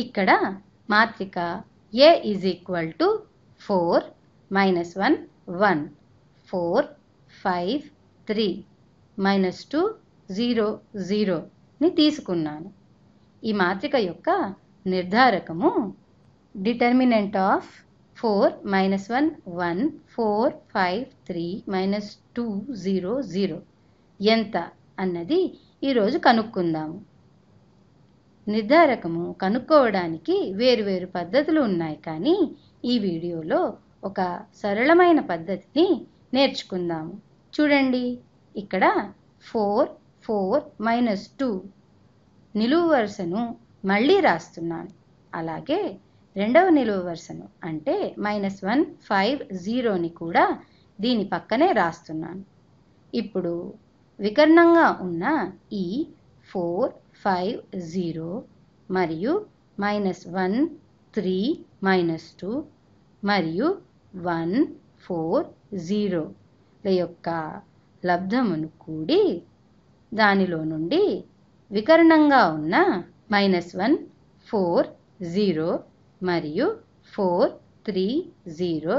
ఇక్కడ మాత్రిక A is equal to 4 -1 1 4 5 3 -2 0 0 ని తీసుకున్నాను. ఈ మాత్రిక యొక్క నిర్ధారకము డిటర్మినెంట్ ఆఫ్ 4 -1 1 4 5 3 -2 0 0 ఎంత అన్నది ఈరోజు కనుక్కుందాము. నిర్ధారకము కనుక్కోవడానికి వేరువేరు పద్ధతులు ఉన్నాయి, కానీ ఈ వీడియోలో ఒక సరళమైన పద్ధతిని నేర్చుకుందాము. చూడండి, ఇక్కడ 4 4 -2 నిలువు వరుసను మళ్ళీ రాస్తున్నాను. అలాగే రెండవ నిలువు వరుసను అంటే -1 5 0ని కూడా దీని పక్కనే రాస్తున్నాను. ఇప్పుడు వికర్ణంగా ఉన్న ఈ 4 5 0 మరియు -1 3 -2 మరియు 1 4 0 ల యొక్క లబ్ధమును కూడి దానిలో నుండి వికర్ణంగా ఉన్న -1 4 0 మరియు 4 3 0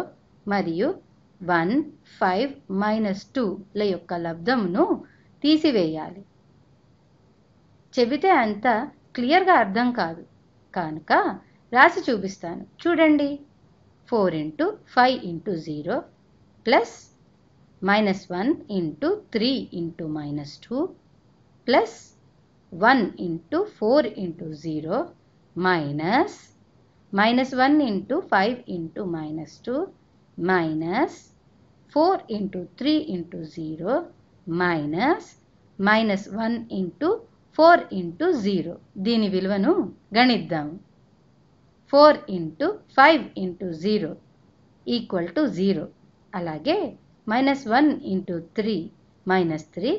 మరియు 1 5 -2 ల యొక్క లబ్ధమును తీసివేయాలి. చెబితే అంత క్లియర్గా అర్థం కాదు కనుక రాసి చూపిస్తాను. చూడండి, 4 × 5 × 0 plus -1 × 3 × -2 plus 1 × 4 × 0 minus -1 × 5 × -2 minus 4 × 3 × 0 minus -1 × 4 × 0. దీని విలువను గణిద్దాము. 4 × 5 × 0 = 0. అలాగే -1 × 3 -3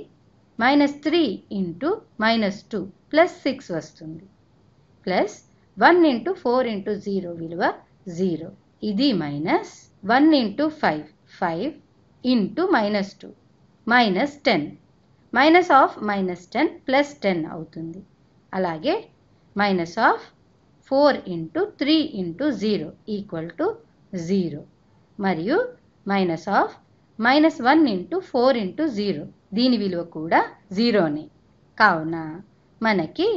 -3 × -2 +6 వస్తుంది. ప్లస్ 1 × 4 × 0 విలువ 0. ఇది మైనస్ 1 × 5 5 × -2 -10 మైనస్ ఆఫ్ -10 +10 అవుతుంది. అలాగే మైనస్ ఆఫ్ 4 × 3 × 0 = 0 మరియు మైనస్ ఆఫ్ -1 × 4 × 0 దీని విలువ కూడా 0నే. కావున మనకి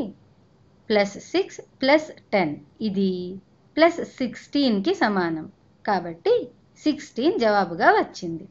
+6 +10 ఇది +16కి సమానం. కాబట్టి 16 జవాబుగా వచ్చింది.